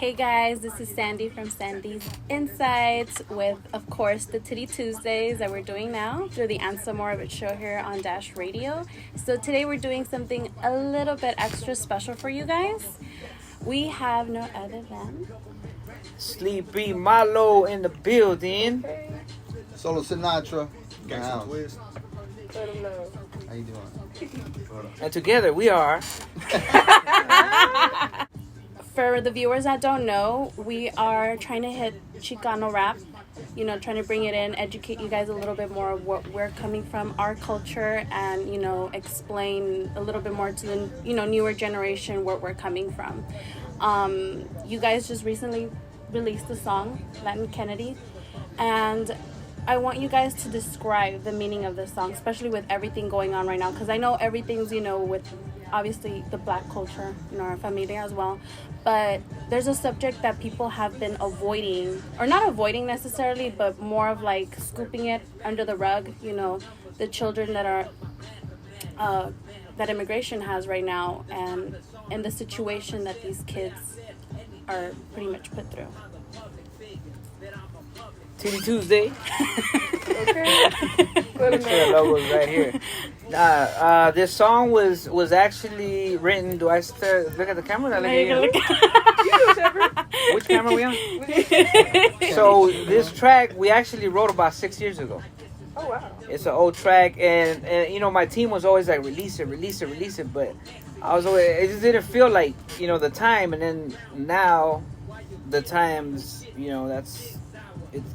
Hey guys, this is Sandy from Sandy's Insights with, of course, the Titty Tuesdays that we're doing now through the Answer More of It show here on Dash Radio. So today we're doing something a little bit extra special for you guys. We have no other than Sleepy Malo in the building. Solo Sinatra. Gangster twist. How you doing? And together we are. For the viewers that don't know, we are trying to hit Chicano rap, trying to bring it in, educate you guys a little bit more of what we're coming from, our culture, and, explain a little bit more to the, newer generation where we're coming from. You guys just recently released the song, Latin Kennedy, and I want you guys to describe the meaning of the song, especially with everything going on right now, because I know everything's, with obviously the black culture, our familia as well, but there's a subject that people have been avoiding, or not avoiding necessarily, but more of like scooping it under the rug, the children that are that immigration has right now, and the situation that these kids are pretty much put through. Titty Tuesday. Okay. Make sure the logo's right here. This song was actually written. Do I look at the camera? Which camera are we on? So this track we actually wrote about 6 years ago. Oh wow! It's an old track, and my team was always like release it, but I was always, it just didn't feel like the time, and then now the times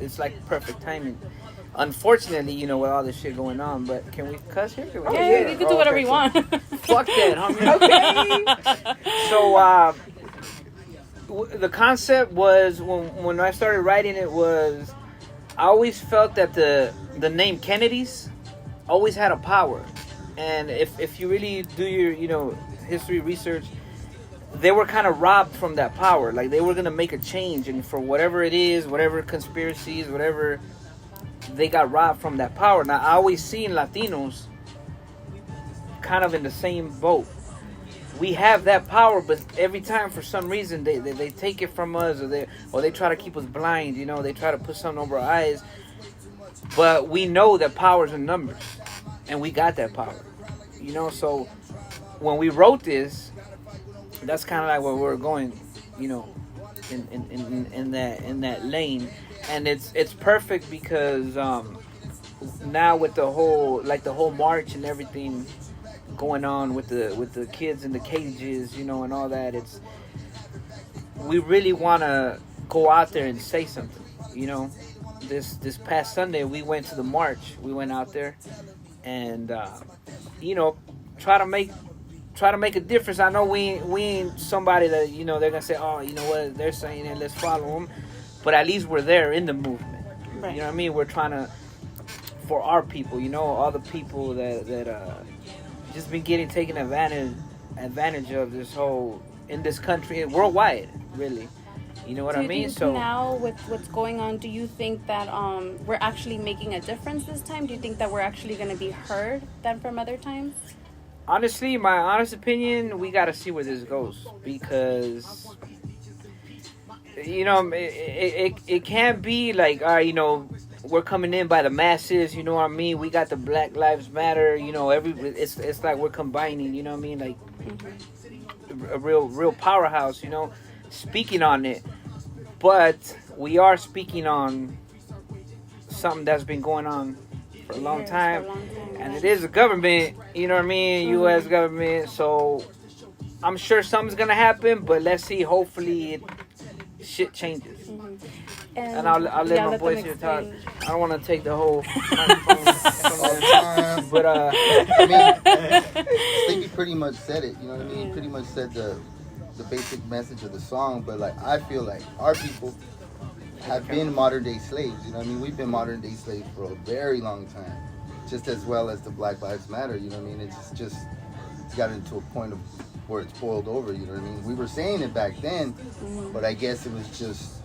it's like perfect timing. Unfortunately, with all this shit going on, but can we cuss here? Yeah, you can do whatever you want. Fuck that, homie. Okay. So, the concept was when I started writing it was I always felt that the name Kennedys always had a power, and if you really do your history research, they were kind of robbed from that power. Like they were gonna make a change, and for whatever it is, whatever conspiracies, whatever, they got robbed from that power. Now I always seen Latinos kind of in the same boat. We have that power, but every time for some reason they take it from us, or they try to keep us blind. They try to put something over our eyes. But we know that power's in numbers, and we got that power. So when we wrote this, that's kind of like where we're going, in that lane, and it's perfect because now with the whole march and everything going on with the kids in the cages, and all that, we really want to go out there and say something. This past Sunday we went to the march. We went out there and try to make a difference. I know we ain't somebody that they're gonna say, oh, you know what they're saying, and let's follow them. But at least we're there in the movement. Right. You know what I mean? We're trying to, for our people, all the people that just been getting taken advantage of this whole in this country and worldwide, really. You know what I mean? So now with what's going on, do you think that we're actually making a difference this time? Do you think that we're actually going to be heard than from other times? Honestly, my honest opinion, we got to see where this goes, because it can't be like, we're coming in by the masses, you know what I mean? We got the Black Lives Matter, it's like we're combining, you know what I mean? Like a real powerhouse, speaking on it. But we are speaking on something that's been going on for a long time, and it is a government, you know what I mean? U.S. government, so I'm sure something's gonna happen, but let's see, hopefully shit changes. And I'll let my boys here talk. I don't want to take the whole microphone from them. But Sleepy pretty much said it, you know what I mean? He pretty much said the basic message of the song, but like I feel like our people have been modern day slaves, you know what I mean? We've been modern day slaves for a very long time, just as well as the Black Lives Matter, you know what I mean? It's just got into a point of where it's boiled over, you know what I mean? We were saying it back then, but I guess it was just,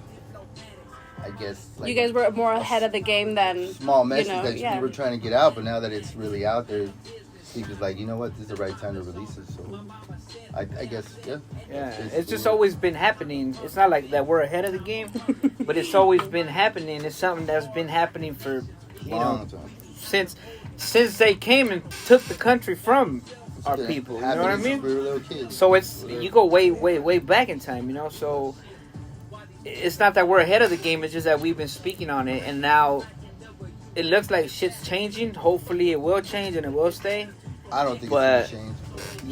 like you guys were more ahead of the game than small message that we were trying to get out, but now that it's really out there, he was like, you know what, this is the right time to release it. So I guess, yeah. Yeah, it's just always been happening. It's not like that we're ahead of the game, but it's always been happening. It's something that's been happening for, long time. since they came and took the country from our people. You know what I mean? We were little kids. So you go way back in time. You know, so it's not that we're ahead of the game. It's just that we've been speaking on it, and now it looks like shit's changing. Hopefully, it will change and it will stay. I don't think But it's gonna change.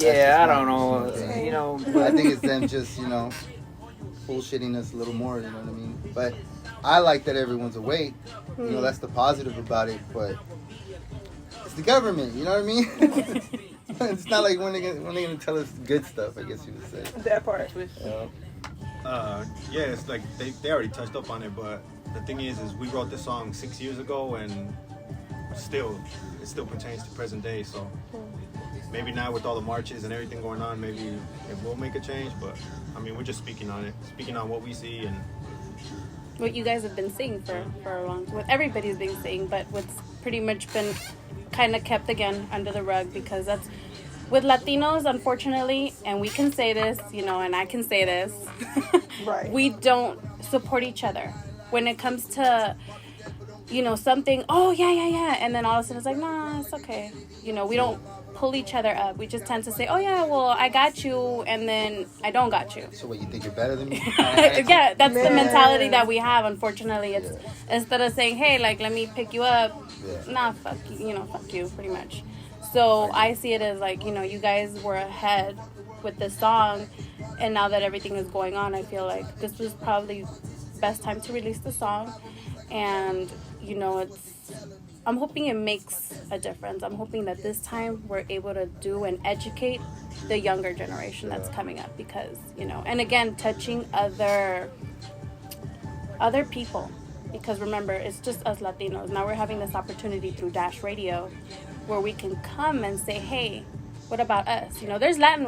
yeah, I don't know. You know, I think it's them just, bullshitting us a little more, you know what I mean? But I like that everyone's awake. You know, that's the positive about it, but it's the government, you know what I mean? It's not like when they're gonna tell us good stuff, I guess you would say. That part. Yeah, it's like they already touched up on it, but the thing is we wrote the song 6 years ago, and it still pertains to present day. So maybe now with all the marches and everything going on, maybe it will make a change. But I mean, we're just speaking on what we see and what you guys have been seeing for a long time. What everybody's been seeing, but what's pretty much been kind of kept again under the rug, because that's with Latinos, unfortunately, and we can say this, and I can say this, Right. We don't support each other when it comes to, something. Oh yeah, and then all of a sudden it's like, nah, it's okay. We don't pull each other up. We just tend to say, oh yeah, well, I got you, and then I don't got you. So what, you think you're better than me? Yeah, that's the Man. mentality that we have. Unfortunately, it's instead of saying, hey, like, let me pick you up, nah, fuck you, pretty much. So I see it as like, you guys were ahead with this song, and now that everything is going on, I feel like this was probably best time to release the song. And I'm hoping it makes a difference. I'm hoping that this time we're able to do and educate the younger generation that's coming up, because and again, touching other people, because remember, it's just us Latinos. Now we're having this opportunity through Dash Radio where we can come and say, hey, what about us? There's Latin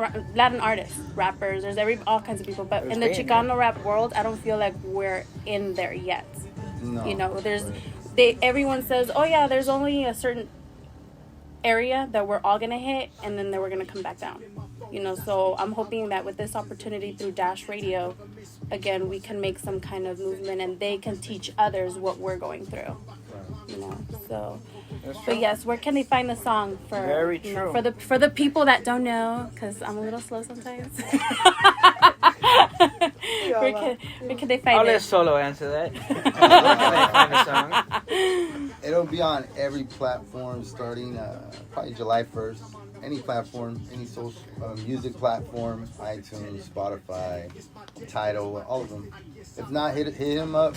artists, rappers, there's all kinds of people, but in the Chicano rap world, I don't feel like we're in there yet. No. Everyone says, oh yeah, there's only a certain area that we're all gonna hit, and then we're gonna come back down. So I'm hoping that with this opportunity through Dash Radio, again, we can make some kind of movement, and they can teach others what we're going through. So. But yes, where can they find the song for? Very true. For the people that don't know, because I'm a little slow sometimes. Where can they find I'll it? let Solo answer that. Where can they find the song? It'll be on every platform starting probably July 1st. Any platform, any social music platform, iTunes, Spotify, Tidal, all of them. If not, hit him up.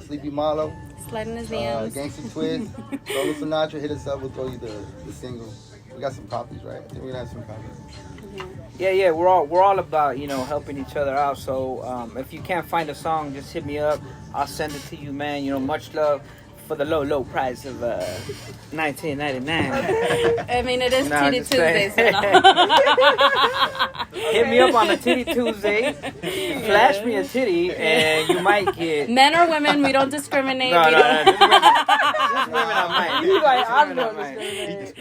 Sleepy Malo, Sliding his DMs. Gangster Twist, Solo Sinatra, hit us up. We'll throw you the single. We got some copies, right? I think we're gonna have some copies. Yeah. We're all about helping each other out. So if you can't find a song, just hit me up. I'll send it to you, man. Much love for the low price of $19.99. I mean, it is Titty just Tuesday, saying. so no. Hit me up on a Titty Tuesday. Flash me a titty, and you might get. Men or women, we don't discriminate. No, we don't. just women on mine. He's like, Just I'm women on not mine. discriminating.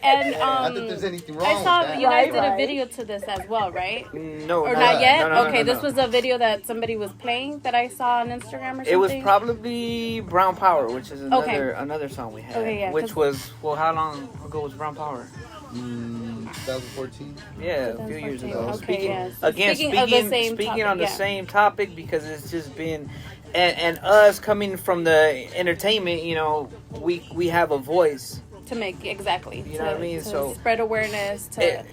And Not that there's anything wrong I saw with that. you guys did a Right. video to this as well, right? No, Or not yet? No, Okay, no. this was a video that somebody was playing that I saw on Instagram or something. It was probably Brown Power, which is Okay. another song we had. Okay, yeah, Which was, how long ago was Brown Power? 2014. Yeah, a few years ago. 2014. Okay, yes. Speaking of the same speaking topic, on the yeah. same topic, because it's just been, and us coming from the entertainment, we have a voice. To make, exactly. You know what I mean? To So spread awareness. It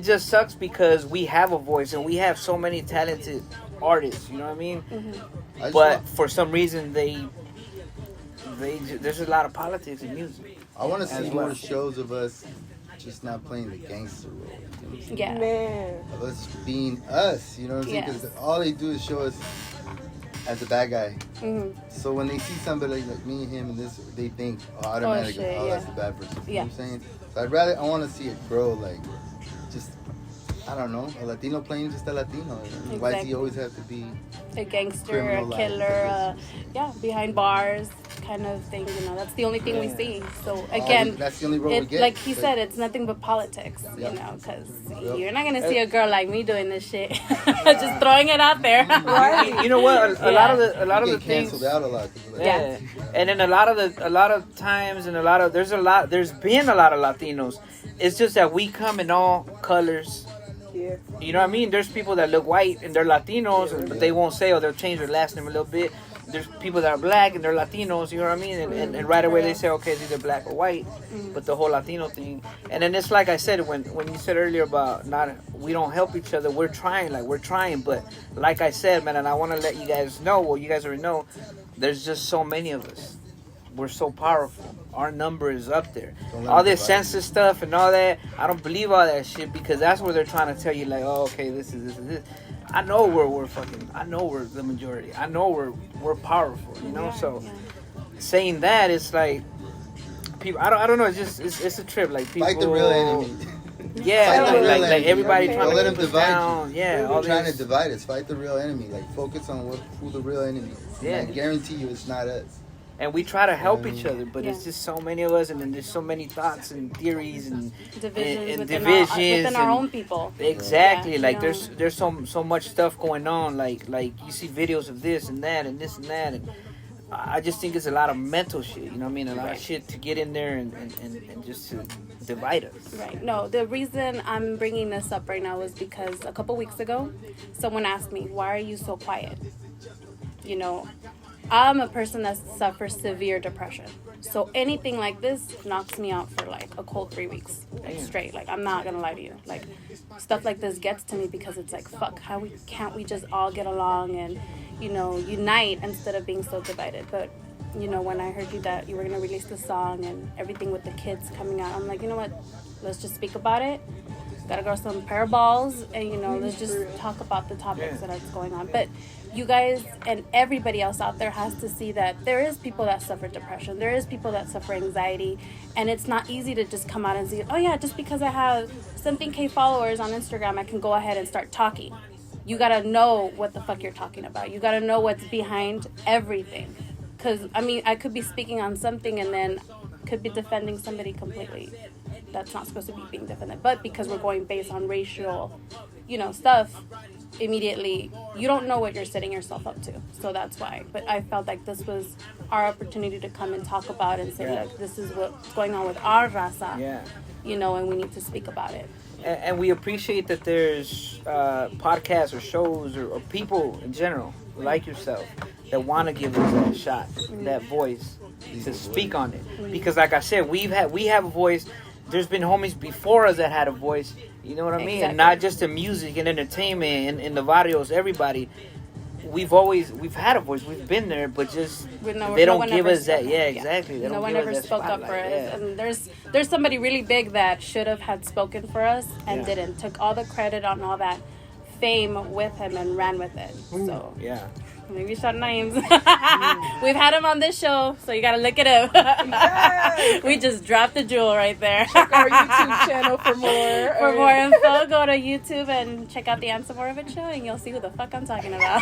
just sucks because we have a voice and we have so many talented artists. You know what I mean? Mm-hmm. But for some reason there's a lot of politics in music. I want to see As well. more shows of us just not playing the gangster role. You know what I'm saying? Yeah. Man. Of us being us, you know what I'm saying? Yes. Because all they do is show us as a bad guy. Mm-hmm. So when they see somebody like me and him and this, they think automatically, shit, that's yeah. the bad person. You Yeah. know what I'm saying? So I want to see it grow, like, just I don't know, a Latino playing just a Latino. Why does he Exactly. always have to be? A gangster, a Criminalized, killer, behind bars kind of thing. That's the only thing we Yeah. see. So again, that's the only road we get. like he said, it's nothing but politics. Yep. Because Yep. you're not gonna see a girl like me doing this shit. Just throwing it out there. You know what? A lot of the You get things. canceled out a lot. 'cause of that. Yeah. And then a lot of times and there's been a lot of Latinos. It's just that we come in all colors. Yeah. You know what I mean? There's people that look white and they're Latinos, but they won't say, or they'll change their last name a little bit. There's people that are black and they're Latinos, you know what I mean? And right away they say, okay, it's either black or white, but the whole Latino thing. And then it's like I said, when you said earlier about we don't help each other, we're trying, but like I said, man, and I want to let you guys know, well, you guys already know, there's just so many of us. We're so powerful. Our number is up there. All this census stuff and all that, I don't believe all that shit because that's where they're trying to tell you like, oh, okay, this is this. I know I know we're the majority. I know we're powerful, you know? So saying that, it's like people, I don't know, it's a trip. Like people Fight the real enemy. Yeah, Fight the real like enemy. everybody Okay. trying Don't let to them keep us divide down. you. Yeah, They're all trying this. to divide us. Fight the real enemy. Like focus on who the real enemy is. Yeah. And I guarantee you, it's not us. And we try to help each other, but it's just so many of us, and then there's so many thoughts and theories and Divisions and within our and- own people. Exactly, Yeah, like you know. there's so much stuff going on. Like you see videos of this and that and this and that, and I just think it's a lot of mental shit. You know what I mean? A lot of shit to get in there and just to divide us. Right. No, the reason I'm bringing this up right now is because a couple weeks ago, someone asked me, "Why are you so quiet?" I'm a person that suffers severe depression. So anything like this knocks me out for like a cold 3 weeks, like straight. Like I'm not gonna lie to you. Like stuff like this gets to me because it's like, fuck, can't we just all get along and unite instead of being so divided? But when I heard that you were gonna release the song and everything with the kids coming out, I'm like, you know what? Let's just speak about it. Gotta grow some pair of balls and let's just talk about the topics that are going on. But you guys and everybody else out there has to see that there is people that suffer depression, there is people that suffer anxiety, and it's not easy to just come out and say, oh yeah, just because I have something K followers on Instagram, I can go ahead and start talking. You gotta know what the fuck you're talking about. You gotta know what's behind everything. Because I could be speaking on something and then could be defending somebody completely that's not supposed to be being defended, but because we're going based on racial stuff, immediately you don't know what you're setting yourself up to. So that's why. But I felt like this was our opportunity to come and talk about and say, like, this is what's going on with our raza, and we need to speak about it. And we appreciate that there's podcasts or shows or people in general like yourself that want to give us that shot, that voice to speak on it. Because like I said, we have a voice. There's been homies before us that had a voice, you know what I mean? Exactly. And not just in music and entertainment, in the barrios, everybody. We've had a voice. We've been there, but just they don't give us that. Yeah, exactly. They No don't one give ever us that spoke up for spotlight. us. Yeah. And there's somebody really big that should have had spoken for us and didn't. Took all the credit on all that fame with him and ran with it. So Yeah. maybe shout names. We've had him on this show, so you gotta look it up. We just dropped the jewel right there. Our YouTube channel for more. For more info, go to YouTube and check out the Answer More of It show, and you'll see who the fuck I'm talking about.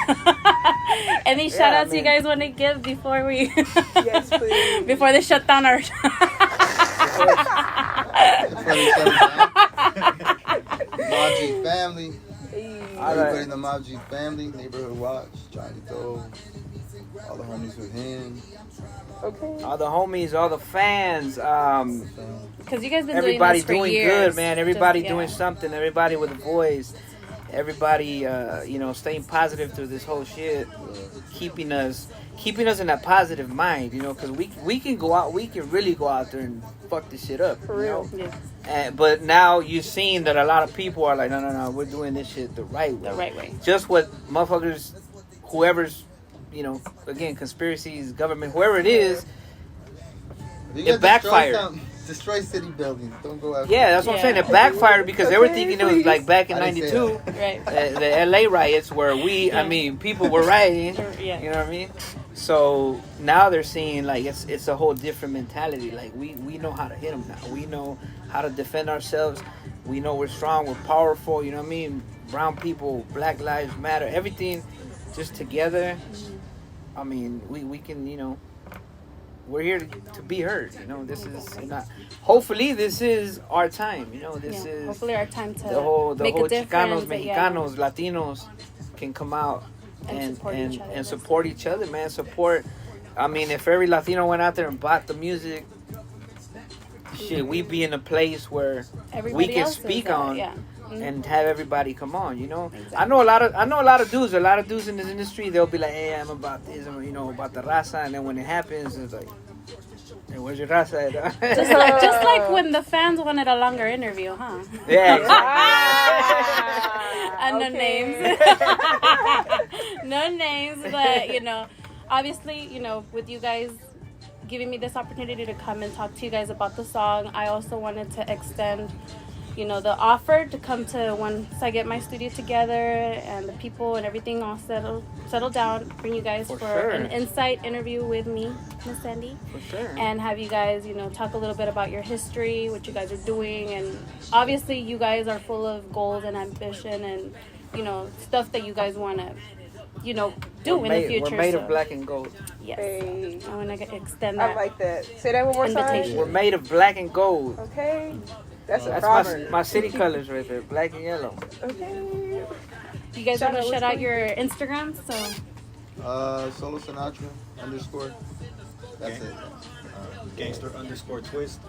Any shout outs you guys want to give before we Yes, please. before they shut down our Mob family. All Everybody right. in the Mob family. Neighborhood Watch. Johnny Doe. All the homies with him. Okay. All the homies, all the fans, because you guys been everybody doing this for doing years. good, man. Everybody Just, doing something. Everybody with a voice. Everybody, staying positive through this whole shit, keeping us in that positive mind, because we can go out, we can really go out there and fuck this shit up, For real. Yeah, but now you're seeing that a lot of people are like, no, we're doing this shit the right way. the right way. Just what motherfuckers, whoever's, again, conspiracies, government, whoever it is, You It gotta backfired. Destroy city buildings. Don't go after. yeah, that's what I'm saying. It backfired because they were thinking it was like back in I didn't say '92. Right. The LA riots where people were rioting. Yeah. You know what I mean? So now they're seeing like it's a whole different mentality. Like we know how to hit them now. We know how to defend ourselves. We know we're strong, we're powerful, you know what I mean? Brown people, Black Lives Matter, everything just together. I mean, we can, you know, we're here to be heard, you know. This is not, hopefully this is our time, you know. This is hopefully our time to the whole make a difference, Chicanos, Mexicanos, Latinos can come out And support each other. and support each other, man. Support. I mean, if every Latino went out there and bought the music, shit, we'd be in a place where Everybody we can else is, speak on Mhm. and have everybody come on, you know. Exactly. I know a lot of dudes in this industry. They'll be like, hey, I'm about this, you know, about the raza, and then when it happens, it's like, hey, where's your raza at? Just like when the fans wanted a longer interview, huh? Yeah, exactly. And no Okay. names. No names, but you know, obviously, you know, with you guys giving me this opportunity to come and talk to you guys about the song, I also wanted to extend, you know, the offer to come to once I get my studio together and the people and everything all settle down, bring you guys For for sure. an insight interview with me, Miss Sandy. For sure. And have you guys, you know, talk a little bit about your history, what you guys are doing, and obviously you guys are full of goals and ambition and, you know, stuff that you guys want to, you know, do in the future. We're made so, of black and gold. Yes. Hey. I want to extend that. I like that. Say that one more Invitation. time. We're made of black and gold. Okay. That's a That's proverb. my city colors right there, black and yellow. Okay. You guys Shout want to out, shout out which your Instagram? So Solo Sinatra _ That's it. Gangster _ twist.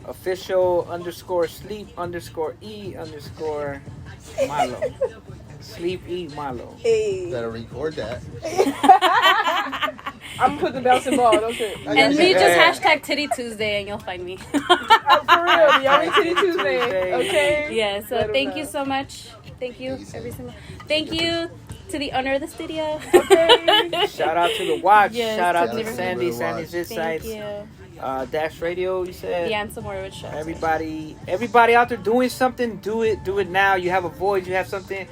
Official _ sleep _ Malo. Sleep Malo. Hey. Better record that. I'm putting the bouncing ball. Don't trip. and me just Yeah. hashtag Titty Tuesday and you'll find me. For real. The only Titty Tuesday. Tuesday. Okay. Yeah, so Let 'em thank you know. so much. Thank you every single. Thank you to the owner of the studio. Okay. Shout out to the watch. Yes, Shout out to to the Sandy, Watch. Sandy's Thank Insights, you. Dash Radio. You said The Ann Samorowicz Show. everybody out there doing something. Do it now. You have a voice. You have something.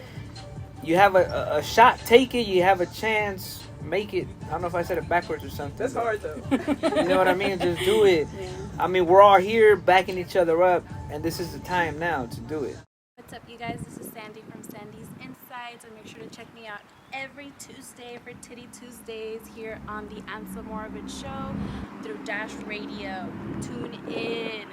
You have a shot. Take it. You have a chance. Make it. I don't know if I said it backwards or something. That's hard though. You know what I mean? Just do it. Yeah. I mean, we're all here backing each other up, and this is the time now to do it. What's up, you guys? This is Sandy from Sandy's Insights, and make sure to check me out every Tuesday for Titty Tuesdays here on the Ann Samorowicz Show through Dash Radio. Tune in.